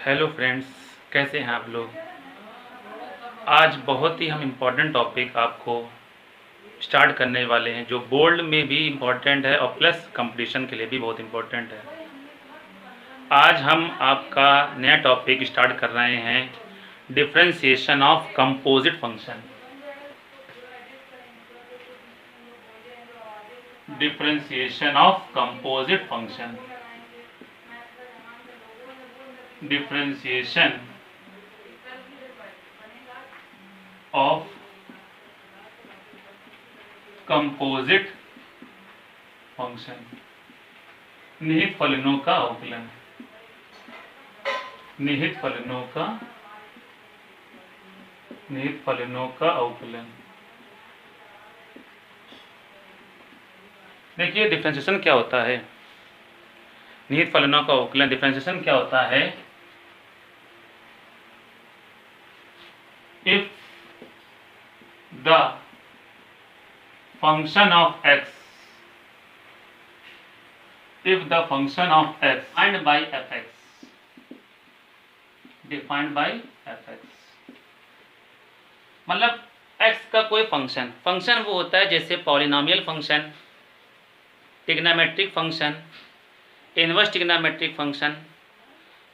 Hello friends, कैसे हैं आप लोग। आज बहुत ही हम इम्पोर्टेंट टॉपिक आपको स्टार्ट करने वाले हैं जो बोर्ड में भी इम्पोर्टेंट है और प्लस कंपटीशन के लिए भी बहुत इम्पोर्टेंट है। आज हम आपका नया टॉपिक स्टार्ट कर रहे हैं, differentiation of composite function. Differentiation of composite function. Differentiation of composite function. निहित फलनों का अवकलन। निहित फलनों का अवकलन। देखिए डिफरेंशिएशन क्या होता है। निहित फलनों का अवकलन डिफरेंशिएशन क्या होता है। If the function of x defined by fx मतलब x का कोई फंक्शन वो होता है जैसे polynomial function, trigonometric function, inverse trigonometric function,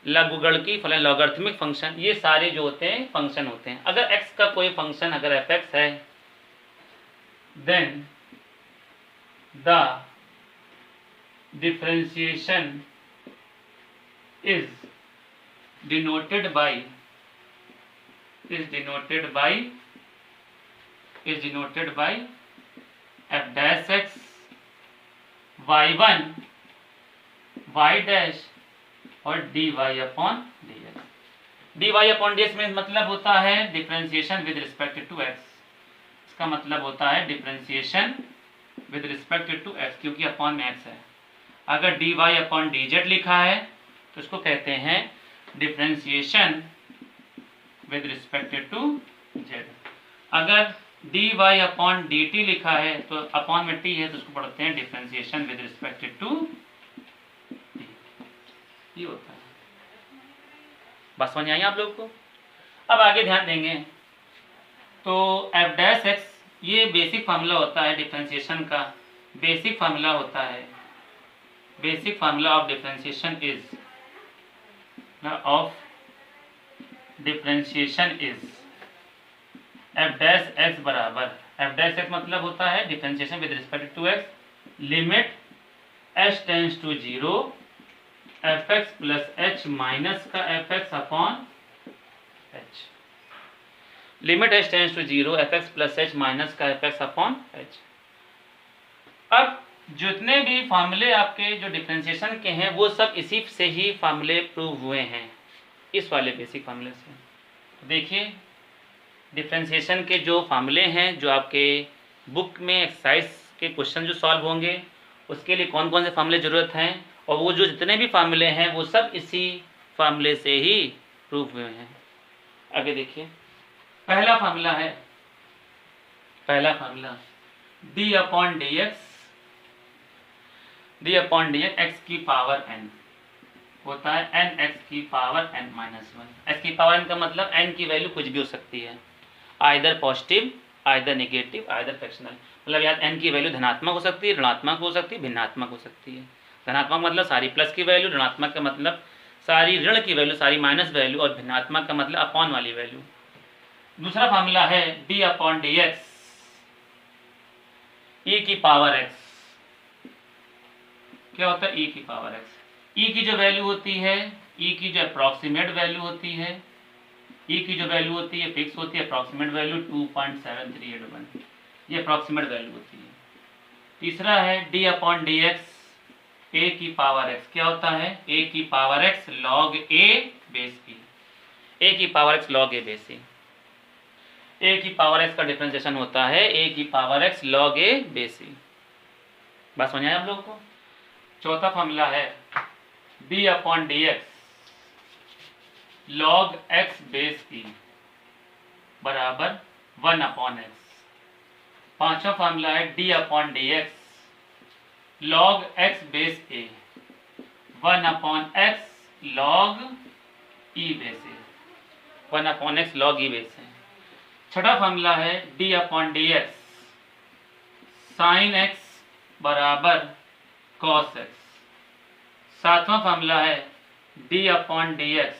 लघुगणकीय फलन, लॉगरिथमिक फंक्शन, ये सारे जो होते हैं फंक्शन होते हैं। अगर x का कोई फंक्शन अगर fx है, then the differentiation is denoted by f dash x y1 y dash और dy upon dx। dy upon dx में मतलब होता है differentiation with respect to x। इसका मतलब होता है differentiation with respect to x, क्योंकि अपॉन में x है। अगर dy अपॉन dz लिखा है तो इसको कहते हैं differentiation with respect to z। अगर dy अपॉन dt लिखा है तो अपॉन में t है तो उसको पढ़ते हैं differentiation with respect to t। ये होता है। बस समझ आई आप लोग को। अब आगे ध्यान देंगे तो f डैश x ये बेसिक फार्मूला होता है डिफरेंशिएशन का। बेसिक फार्मूला होता है, basic formula of differentiation is f dash x बराबर, f डैश x मतलब होता है differentiation with respect to x, limit h tends to 0 fx plus h minus का fx upon h। Limit h tends to 0 fx plus h minus का fx upon h। अब जितने भी फार्मूले आपके जो डिफरेंशिएशन के हैं वो सब इसी से ही फार्मूले प्रूव हुए हैं, इस वाले बेसिक फार्मूले से। देखिए डिफरेंशिएशन के जो फार्मूले हैं जो आपके बुक में एक्सरसाइज के क्वेश्चन जो सॉल्व होंगे उसके लिए कौन कौन से फार्मूले ज़रूरत हैं, और वो जो जितने भी फार्मूले हैं वो सब इसी फार्मूले से ही प्रूव हुए हैं। आगे देखिए पहला फार्मूला है, पहला formula d upon dx x की पावर n होता है n x की पावर n माइनस 1। x की पावर n का मतलब n की वैल्यू कुछ भी हो सकती है, either positive, either negative, either fractional. मतलब यार n की वैल्यू धनात्मक हो सकती है, ऋणात्मक हो सकती है, भिन्नात्मक हो सकती है। धनात्मक मतलब सारी प्लस की वैल्यू, ऋणात्मक का मतलब सारी ऋण की वैल्यू, सारी माइनस वैल्यू, और भिन्नात्मक का मतलब अपॉन वाली वैल्यू। दूसरा फार्मूला है d अपॉन dx e की पावर x। क्या होता है e की पावर x? e की जो वैल्यू होती है, e की जो अप्रॉक्सीमेट वैल्यू होती है, e की जो वैल्यू होती है फिक्स होती है, अप्रॉक्सीमेट वैल्यू 2.7381, ये अप्रॉक्सीमेट वैल्यू होती है। तीसरा है d अपॉन dx a की पावर x। क्या होता है a की power x log a base e। a की power x log a base e। a की पावर x का डिफरेंशिएशन होता है a की power x log a base e। बात समझ आया आप लोगों को। चौथा फार्मूला है d upon dx log x base e बराबर 1 अपॉन x। पांचवा फार्मूला है d upon dx log x base a 1 upon x log e base a, 1/x log e base है। छठा फॉर्मूला है d/dx साइन x बराबर cos x। सातवां फॉर्मूला है d/dx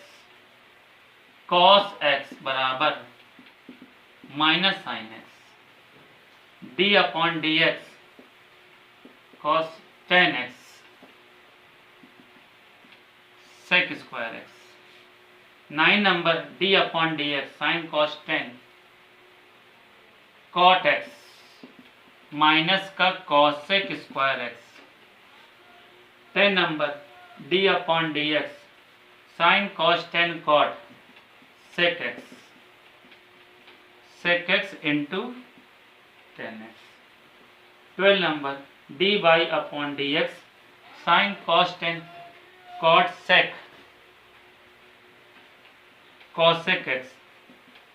cos x बराबर minus sine x, d/dx cos tan x sec square x। 9 number d/dx sin cos tan cot x minus का cos sec square x। 10 number d/dx sin cos tan cot sec x into tan x। 12 number d/dx sin cos tan cot sec x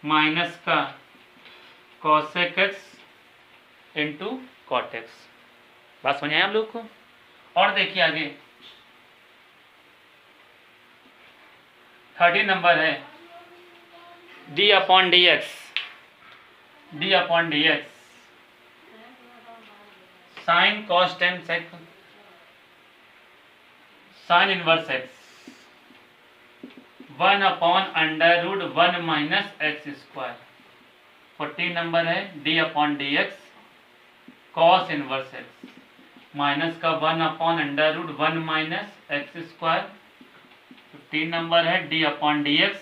minus का cosec x into cot x। बात समझ आए आप लोग को? और देखिए आगे 13 नंबर है d/dx sin cos tan sec sin inverse x 1/√1 minus x square. 14 number है d/dx cos inverse x minus का 1/√1 माइनस x स्क्वायर। 15 नंबर है d/dx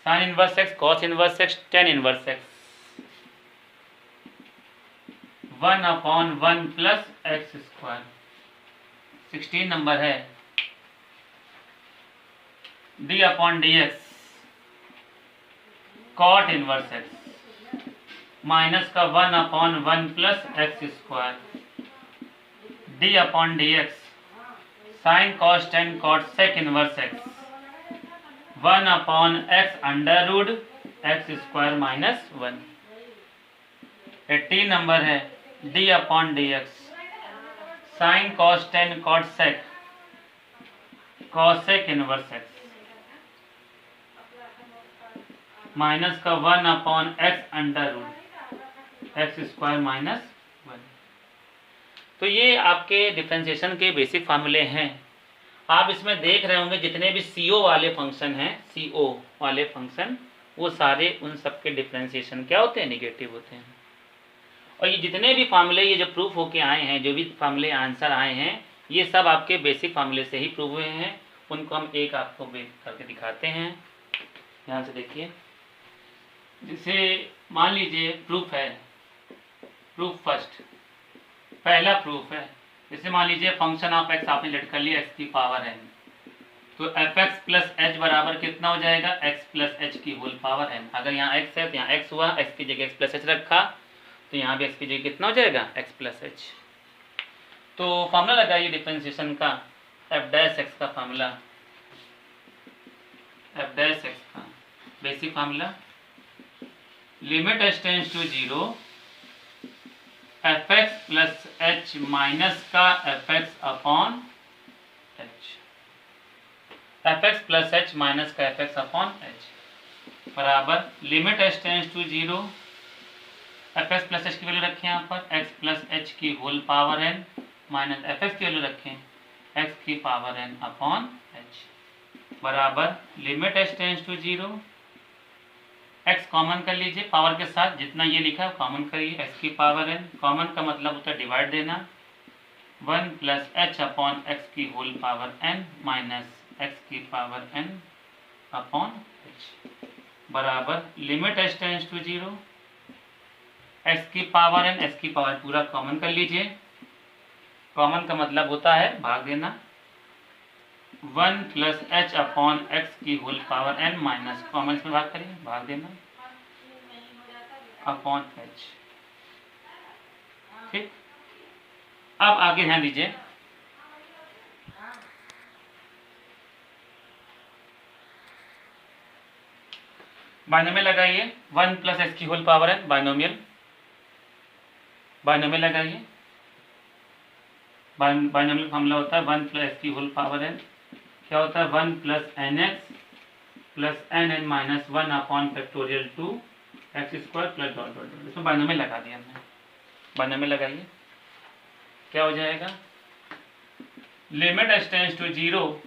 sin inverse x cos inverse x tan inverse x 1/1 plus x square. 16 number है d/dx cot inverse x minus का 1/1 plus x square. d/dx sin cos tan cot sec inverse x 1/x under x square minus 1। 18 number है d/dx sin cos tan cot sec cosec inverse x minus का 1/x under x square minus 1। तो ये आपके differentiation के basic फार्मूले हैं। आप इसमें देख रहे होंगे जितने भी CO वाले फंक्शन हैं, CO वाले फंक्शन, वो सारे उन सब के डिफरेंशिएशन क्या होते हैं? निगेटिव होते हैं। और ये जितने भी फार्मूले ये जो प्रूफ होके आए हैं, जो भी फार्मूले आंसर आए हैं, ये सब आपके बेसिक फार्मूले से ही प्रूव हुए हैं। उनको हम एक आपको करके दिखाते हैं। यहाँ से देखिए, जैसे मान लीजिए प्रूफ है, प्रूफ फर्स्ट, पहला प्रूफ है। जैसे मान लीजिए फंक्शन ऑफ x आपने लेट कर लिया x की पावर n, तो fx प्लस h बराबर कितना हो जाएगा? x प्लस h की होल पावर n। अगर यहाँ x है तो यहाँ x हुआ, x की जगह x प्लस h रखा, तो यहाँ भी x की जगह कितना हो जाएगा? x plus h। तो फार्मूला लगाइए डिफरेंशिएशन का, f डैश x का फार्मूला, f डैश x का basic formula, limit h tends to 0 fx plus h minus का fx upon h, fx plus h minus का fx अपॉन h बराबर limit h tends to 0 fx plus h की value रखें यहाँ पर x plus h की whole power n minus fx की value रखें x की पावर n अपॉन h बराबर limit h tends to 0 x common कर लीजिए पावर के साथ, जितना ये लिखा है कॉमन करिए, x की पावर n, कॉमन का मतलब होता है डिवाइड देना, 1 प्लस h अपॉन x की whole power n minus x की पावर n अपॉन h बराबर limit h tends to 0 x की पावर n, x की पावर पूरा कॉमन कर लीजिए, कॉमन का मतलब होता है भाग देना, 1 प्लस h अपॉन x की whole power n minus common में भाग करिए, भाग देना अपॉन h। ठीक, अब आगे ध्यान दीजिए, बाइनोमियल लगाइए, 1 प्लस h की होल पावर n, बाइनोमियल लगाइए, बाइनोमियल फॉर्मूला होता है 1 प्लस h की होल पावर n, क्या होता है 1 plus nx plus n n minus one upon factorial 2 x square plus dot dot dot, इसमें बाइनोमियल लगा दिया हमने। बाइनोमियल लगाइए, क्या हो जाएगा, limit h tends to 0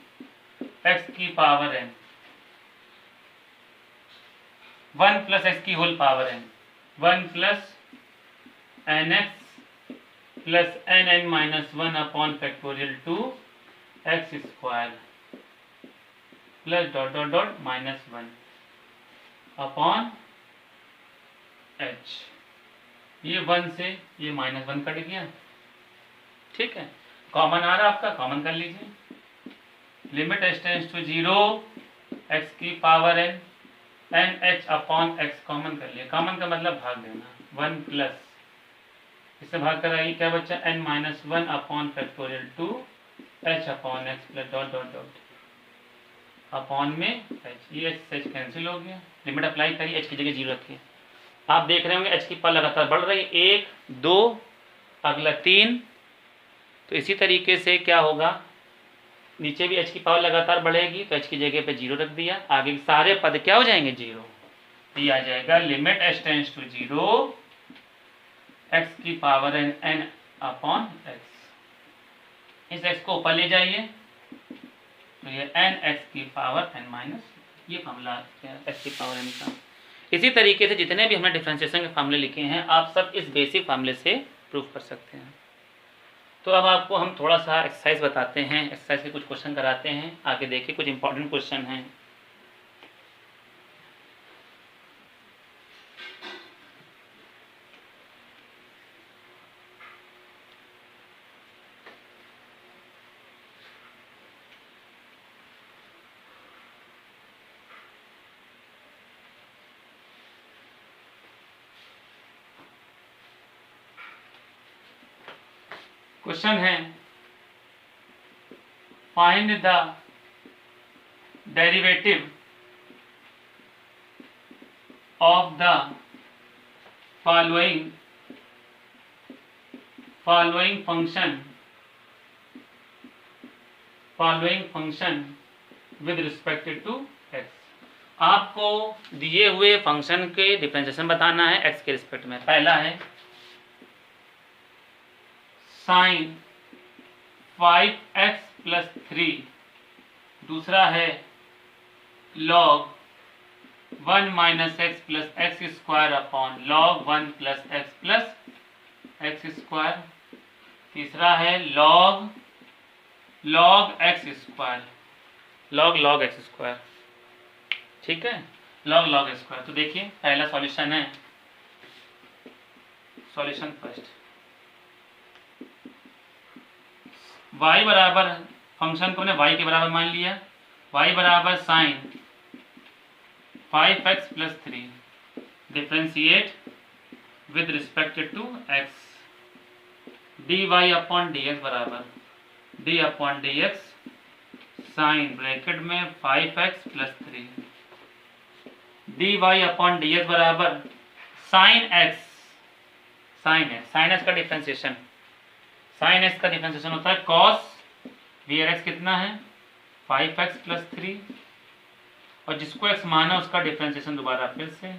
x की पावर एन 1 प्लस एक्स की whole power n 1 plus n x plus n n minus one upon factorial 2 x square plus dot dot dot minus one upon h. ये 1 से ये minus one cut गया, ठीक है। Common आ रहा आपका, common कर लीजिए। Limit h tends to 0 x की power n n h upon x common कर लिया। कॉमन का मतलब भाग देना। 1 प्लस इससे भाग कराइए, क्या बच्चा, n minus one upon factorial 2 h upon x plus dot dot dot upon में एच। ये एच कैंसिल हो गया। लिमिट अप्लाई करिए, एच की जगह 0 रखिए। आप देख रहे होंगे एच की पावर लगातार बढ़ रही है, 1 2 अगला 3। तो इसी तरीके से क्या होगा, नीचे भी एच की पावर लगातार बढ़ेगी, तो एच की जगह पे 0 रख दिया। आगे सारे पद क्या हो जाएंगे, 0। ये आ जाएगा limit h tends to 0 x की power n n upon x. इस एक्स को ऊपर ले जाइए, तो ये एन एक्स की पावर एन माइनस, ये फार्मूला एक्स की पावर एन का। इसी तरीके से जितने भी हमने डिफरेंशिएशन के फार्मूले लिखे हैं, आप सब इस बेसिक फार्मूले से प्रूव कर सकते हैं। तो अब आपको हम थोड़ा सा एक्सरसाइज बताते हैं, एक्सरसाइज के कुछ क्वेश्चन कराते हैं। आगे देखिए, कुछ इंपॉर्टेंट क्वेश्चन हैं। क्वेश्चन है, find the derivative of the following function with respect to x. आपको दिए हुए फंक्शन के डिफरेंशिएशन बताना है एक्स के रिस्पेक्ट में। पहला है साइन 5x प्लस 3, दूसरा है log 1 minus x plus x square upon log 1 plus x square, तीसरा है log x square, log x square, ठीक है, log एक्स स्क्वायर। तो देखिए पहला सॉल्यूशन है, सॉल्यूशन फर्स्ट, y बराबर, फंक्शन को ने y के बराबर मान लिया, y बराबर sine 5x plus 3 differentiate with respect to x, dy upon dx बराबर d upon dx sine bracket में 5x plus 3 dy upon dx बराबर साइन x, साइन x का डिफ्रेंशिएशन, साइन एक्स का डिफरेंशिएशन होता है कॉस वी आर एक्स कितना है 5x plus 3, और जिसको x माना उसका डिफरेंशिएशन दोबारा फिर से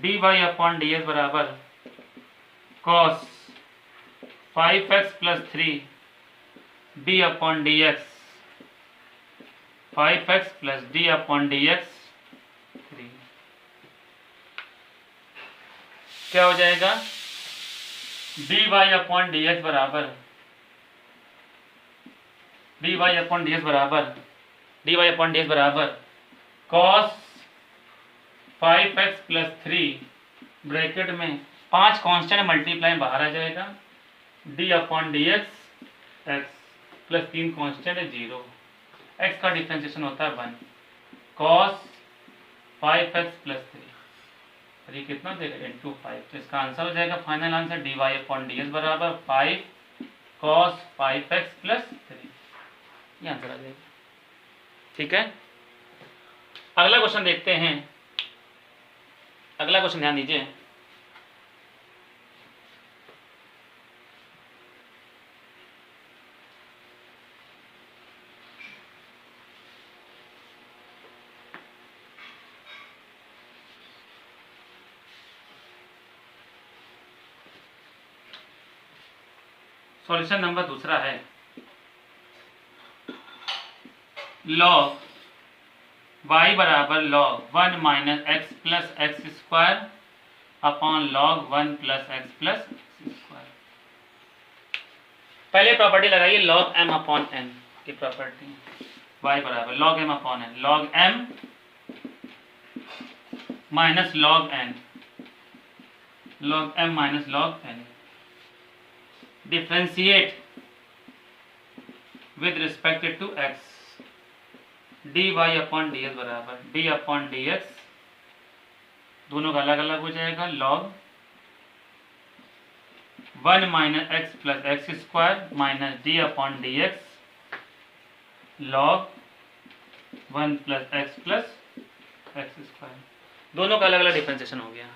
dy अपॉन डी एक्स बराबर cos 5x plus 3 d upon d x 5x plus d upon d x 3। क्या हो जाएगा, dy अपॉन डी एक्स बराबर cos 5x प्लस 3 ब्रैकेट में 5 कांस्टेंट मल्टीप्लाई बाहर आ जाएगा, d upon d x x plus 3 constant है 0, x का differentiation होता है 1 cos 5x प्लस 3, और ये कितना देगा इंटू 5। तो इसका आंसर हो जाएगा, final answer dy upon d x बराबर 5 cos 5x प्लस 3, ये आंसर आ जाएगा, ठीक है। अगला क्वेश्चन देखते हैं। अगला क्वेश्चन ध्यान दीजिए, सॉल्यूशन नंबर दूसरा है लॉग y बराबर log 1 minus x plus x square upon log 1 plus x plus square. पहले प्रॉपर्टी लगाइए लॉग m अपॉन n की प्रॉपर्टी, y बराबर log m upon n, log m minus log n, log m minus log n, differentiate with respect to x, dy upon ds बराबर d upon dx, दोनों का अलग अलग हो जाएगा, log 1 minus x plus x square minus D upon d x log 1 plus x square, दोनों का अलग अलग डिफरेंशिएशन हो गया।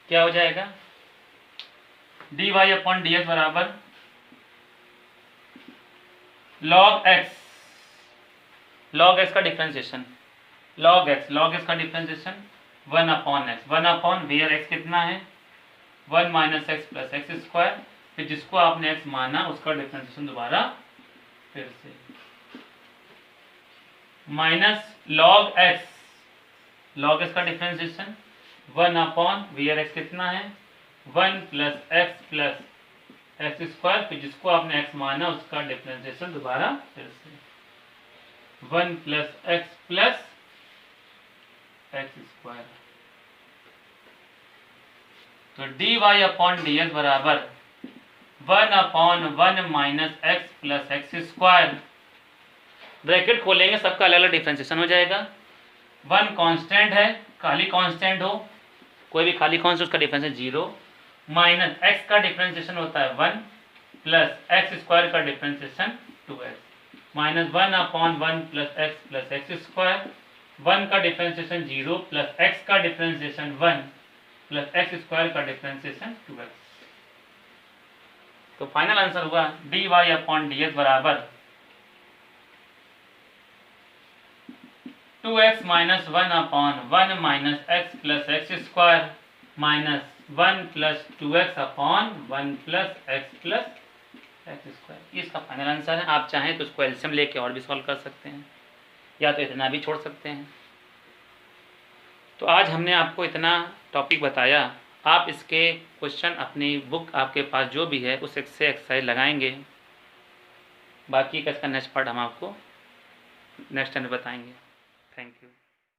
क्या हो जाएगा, d y upon d x बराबर लॉग एक्स का डिफरेंशिएशन, लॉग एक्स का differentiation 1 upon x, 1 upon where x कितना है 1 minus x plus x square, फिर जिसको आपने एक्स माना उसका डिफरेंशिएशन दोबारा फिर से माइनस लॉग एक्स का डिफरेंशिएशन 1 अपॉन वेयर एक्स कितना है 1 प्लस एक्स स्क्वायर, फिर जिसको आपने एक्स माना उसका डिफरेंशिएशन दोबारा फिर से 1 प्लस एक्स स्क्वायर। तो d y upon d x बराबर 1 upon 1 minus x plus x square, bracket खोलेंगे सबका अलग अलग डिफरेंशिएशन हो जाएगा। 1 कांस्टेंट है, खाली कांस्टेंट हो कोई भी खाली कांस्टेंट उसका डिफरेंशिएशन 0, माइनस एक्स का डिफरेंशिएशन होता है 1 प्लस एक्स स्क्वायर का differentiation 2x minus 1 upon 1 plus x square, 1 का डिफरेंशिएशन 0 प्लस एक्स का डिफरेंशिएशन 1 प्लस एक्स स्क्वायर का डिफरेंशिएशन 2x। तो फाइनल आंसर हुआ d y upon d x बराबर 2x minus 1 upon 1 minus x plus x square minus 1 plus 2x upon 1 plus x square. इसका final answer है। आप चाहें तो उसको एलसीएम लेके और भी सॉल्व कर सकते हैं या तो इतना भी छोड़ सकते हैं। तो आज हमने आपको इतना टॉपिक बताया, आप इसके क्वेश्चन अपनी बुक आपके पास जो भी है उस से एक्सरसाइज लगाएंगे, बाकी का इसका नेक्स्ट पार्ट हम आपको नेक्स्ट टाइम बताएंगे। Thank you.